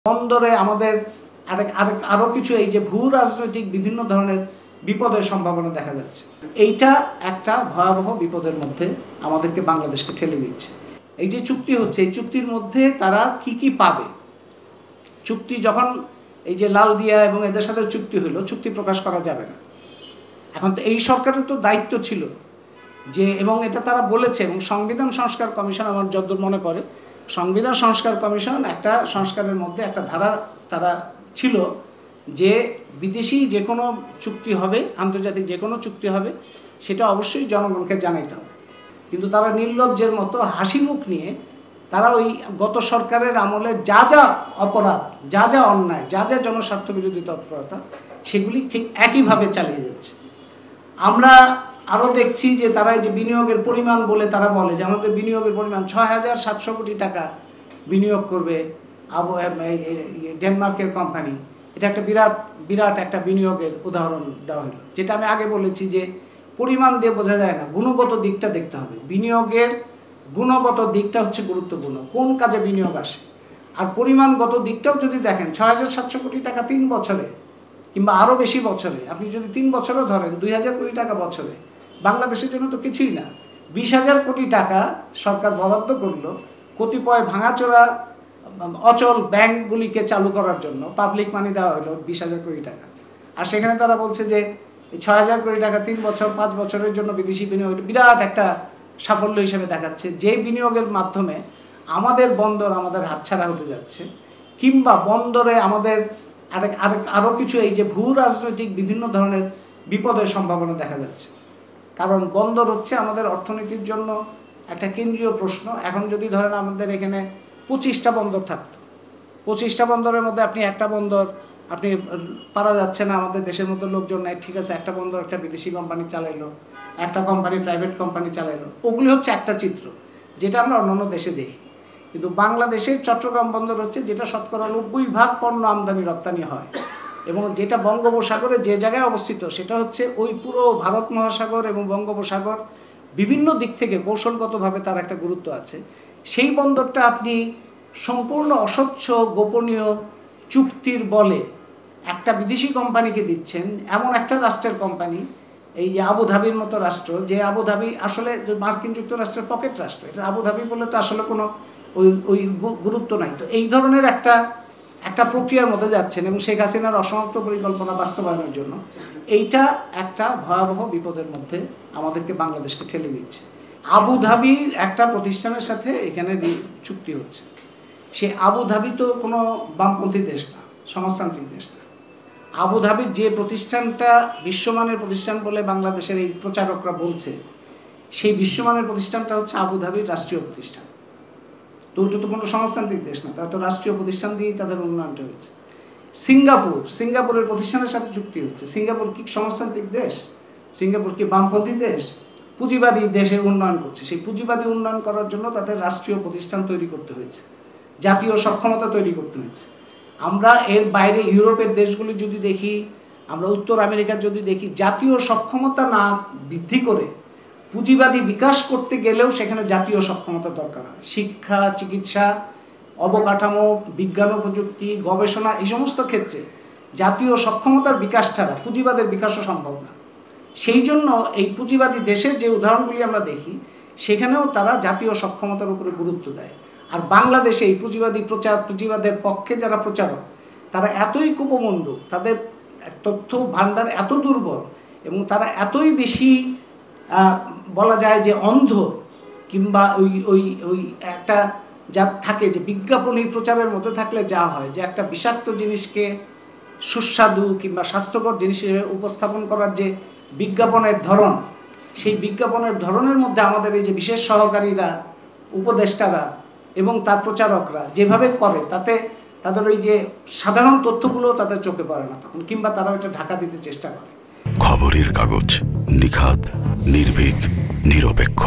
বন্দরে আমাদের আরো কিছু এই যে ভূ রাজনৈতিক বিভিন্ন ধরনের বিপদের সম্ভাবনা দেখা যাচ্ছে। এইটা একটা ভয়াবহ বিপদের মধ্যে আমাদেরকে বাংলাদেশকে ঠেলে দিচ্ছে। এই যে চুক্তি হচ্ছে, এই চুক্তির মধ্যে তারা কি কি পাবে, চুক্তি যখন এই যে লাল দিয়া এবং এদের সাথে চুক্তি হলো, চুক্তি প্রকাশ করা যাবে না। এখন তো এই সরকারের তো দায়িত্ব ছিল যে, এবং এটা তারা বলেছে, এবং সংবিধান সংস্কার কমিশন আমার যতদূর মনে পড়ে, সংবিধান সংস্কার কমিশন একটা সংস্কারের মধ্যে একটা ধারা তারা ছিল যে বিদেশি যে কোনো চুক্তি হবে, আন্তর্জাতিক যে কোনো চুক্তি হবে, সেটা অবশ্যই জনগণকে জানাইতে হবে। কিন্তু তারা নির্লজ্জের মতো হাসি মুখ নিয়ে তারা ওই গত সরকারের আমলে যা যা অপরাধ, যা যা অন্যায়, যা যা জনস্বার্থ বিরোধী তৎপরতা, সেগুলি ঠিক একইভাবে চালিয়ে যাচ্ছে। আমরা আরও দেখছি যে তারা এই যে বিনিয়োগের পরিমাণ বলে তারা বলে যে আমাদের বিনিয়োগের পরিমাণ ৬,৭০০ কোটি টাকা বিনিয়োগ করবে ডেনমার্কের কোম্পানি। এটা একটা বিরাট একটা বিনিয়োগের উদাহরণ দেওয়া হলো, যেটা আমি আগে বলেছি যে পরিমাণ দিয়ে বোঝা যায় না, গুণগত দিকটা দেখতে হবে। বিনিয়োগের গুণগত দিকটা হচ্ছে গুরুত্বপূর্ণ, কোন কাজে বিনিয়োগ আসে। আর পরিমাণগত দিকটাও যদি দেখেন, ৬,৭০০ কোটি টাকা ৩ বছরে কিংবা আরও বেশি বছরে, আপনি যদি 3 বছরও ধরেন ২,০০০ কোটি টাকা বছরে, বাংলাদেশের জন্য তো কিছুই না। ২০,০০০ কোটি টাকা সরকার বরাদ্দ করলো কতিপয় ভাঙাচোরা অচল ব্যাংকগুলিকে চালু করার জন্য, পাবলিক মানি দেওয়া হলো 20,০০০ কোটি টাকা। আর সেখানে তারা বলছে যে ৬,০০০ কোটি টাকা 3 বছর 5 বছরের জন্য বিদেশি বিনিয়োগ বিরাট একটা সাফল্য হিসেবে দেখাচ্ছে, যে বিনিয়োগের মাধ্যমে আমাদের বন্দর আমাদের হাতছাড়া হতে যাচ্ছে, কিংবা বন্দরে আমাদের আরও কিছু এই যে ভূ রাজনৈতিক বিভিন্ন ধরনের বিপদের সম্ভাবনা দেখা যাচ্ছে। কারণ বন্দর হচ্ছে আমাদের অর্থনীতির জন্য একটা কেন্দ্রীয় প্রশ্ন। এখন যদি ধরেন আমাদের এখানে 25টা বন্দর থাকতো, 25টা বন্দরের মধ্যে আপনি একটা বন্দর আপনি পারা যাচ্ছে না, আমাদের দেশের মধ্যে লোকজন নাই, ঠিক আছে, একটা বন্দর একটা বিদেশি কোম্পানি চালাইলো, একটা কোম্পানি প্রাইভেট কোম্পানি চালাইলো, ওগুলি হচ্ছে একটা চিত্র যেটা আমরা অন্যান্য দেশে দেখি। কিন্তু বাংলাদেশের চট্টগ্রাম বন্দর হচ্ছে যেটা শতকরা 90% পণ্য আমদানি রপ্তানি হয়, এবং যেটা বঙ্গোপসাগরে যে জায়গায় অবস্থিত, সেটা হচ্ছে ওই পুরো ভারত মহাসাগর এবং বঙ্গোপসাগর বিভিন্ন দিক থেকে কৌশলগতভাবে তার একটা গুরুত্ব আছে। সেই বন্দরটা আপনি সম্পূর্ণ অস্বচ্ছ গোপনীয় চুক্তির বলে একটা বিদেশি কোম্পানিকে দিচ্ছেন, এমন একটা রাষ্ট্রের কোম্পানি, এই যে আবুধাবির মতো রাষ্ট্র, যে আবুধাবি আসলে মার্কিন যুক্তরাষ্ট্রের পকেট রাষ্ট্র, এটা আবুধাবি বলে তো আসলে কোনো ওই গুরুত্ব নাই। তো এই ধরনের একটা প্রক্রিয়ার মধ্যে যাচ্ছেন, এবং শেখ হাসিনার অসমাপ্ত পরিকল্পনা বাস্তবায়নের জন্য এইটা একটা ভয়াবহ বিপদের মধ্যে আমাদেরকে বাংলাদেশকে ঠেলে দিচ্ছে। আবুধাবির একটা প্রতিষ্ঠানের সাথে এখানে চুক্তি হচ্ছে। সে আবুধাবি তো কোনো বামপন্থী দেশ না, সমাজতান্ত্রিক দেশ না। আবুধাবির যে প্রতিষ্ঠানটা বিশ্বমানের প্রতিষ্ঠান বলে বাংলাদেশের এই প্রচারকরা বলছে, সেই বিশ্বমানের প্রতিষ্ঠানটা হচ্ছে আবুধাবির রাষ্ট্রীয় প্রতিষ্ঠান। তো ওটা তো কোনো সমাজতান্ত্রিক দেশ না, তারা তো রাষ্ট্রীয় প্রতিষ্ঠান দিয়েই তাদের উন্নয়নটা হয়েছে। সিঙ্গাপুরের প্রতিষ্ঠানের সাথে চুক্তি হচ্ছে। সিঙ্গাপুর কি সমাজতান্ত্রিক দেশ? সিঙ্গাপুর কি বামপন্থী দেশ? পুঁজিবাদী দেশে উন্নয়ন করছে। সেই পুঁজিবাদী উন্নয়ন করার জন্য তাদের রাষ্ট্রীয় প্রতিষ্ঠান তৈরি করতে হয়েছে, জাতীয় সক্ষমতা তৈরি করতে হয়েছে। আমরা এর বাইরে ইউরোপের দেশগুলি যদি দেখি, আমরা উত্তর আমেরিকার যদি দেখি, জাতীয় সক্ষমতা না বৃদ্ধি করে পুঁজিবাদী বিকাশ করতে গেলেও সেখানে জাতীয় সক্ষমতা দরকার হয়। শিক্ষা, চিকিৎসা, অবকাঠামো, বিজ্ঞান ও প্রযুক্তি, গবেষণা, এই সমস্ত ক্ষেত্রে জাতীয় সক্ষমতার বিকাশ ছাড়া পুঁজিবাদের বিকাশও সম্ভব না। সেই জন্য এই পুঁজিবাদী দেশের যে উদাহরণগুলি আমরা দেখি, সেখানেও তারা জাতীয় সক্ষমতার উপরে গুরুত্ব দেয়। আর বাংলাদেশে এই পুঁজিবাদের পক্ষে যারা প্রচারক, তারা এতই কুপমন্ডু, তাদের তথ্য ভাণ্ডার এত দুর্বল, এবং তারা এতই বেশি বলা যায় যে অন্ধ, কিংবা ওই একটা যা থাকে যে বিজ্ঞাপনী প্রচারের মধ্যে থাকলে যা হয়, যে একটা বিষাক্ত জিনিসকে সুস্বাদু কিংবা স্বাস্থ্যকর জিনিস হিসেবে উপস্থাপন করার যে বিজ্ঞাপনের ধরন, সেই বিজ্ঞাপনের ধরনের মধ্যে আমাদের এই যে বিশেষ সহকারীরা, উপদেষ্টারা এবং তার প্রচারকরা যেভাবে করে, তাতে তাদের ওই যে সাধারণ তথ্যগুলো তাদের চোখে পড়ে না তখন, কিংবা তারা ওইটা ঢাকা দিতে চেষ্টা করে। খবরের কাগজ, নিখাত, নির্ভীক, নিরপেক্ষ।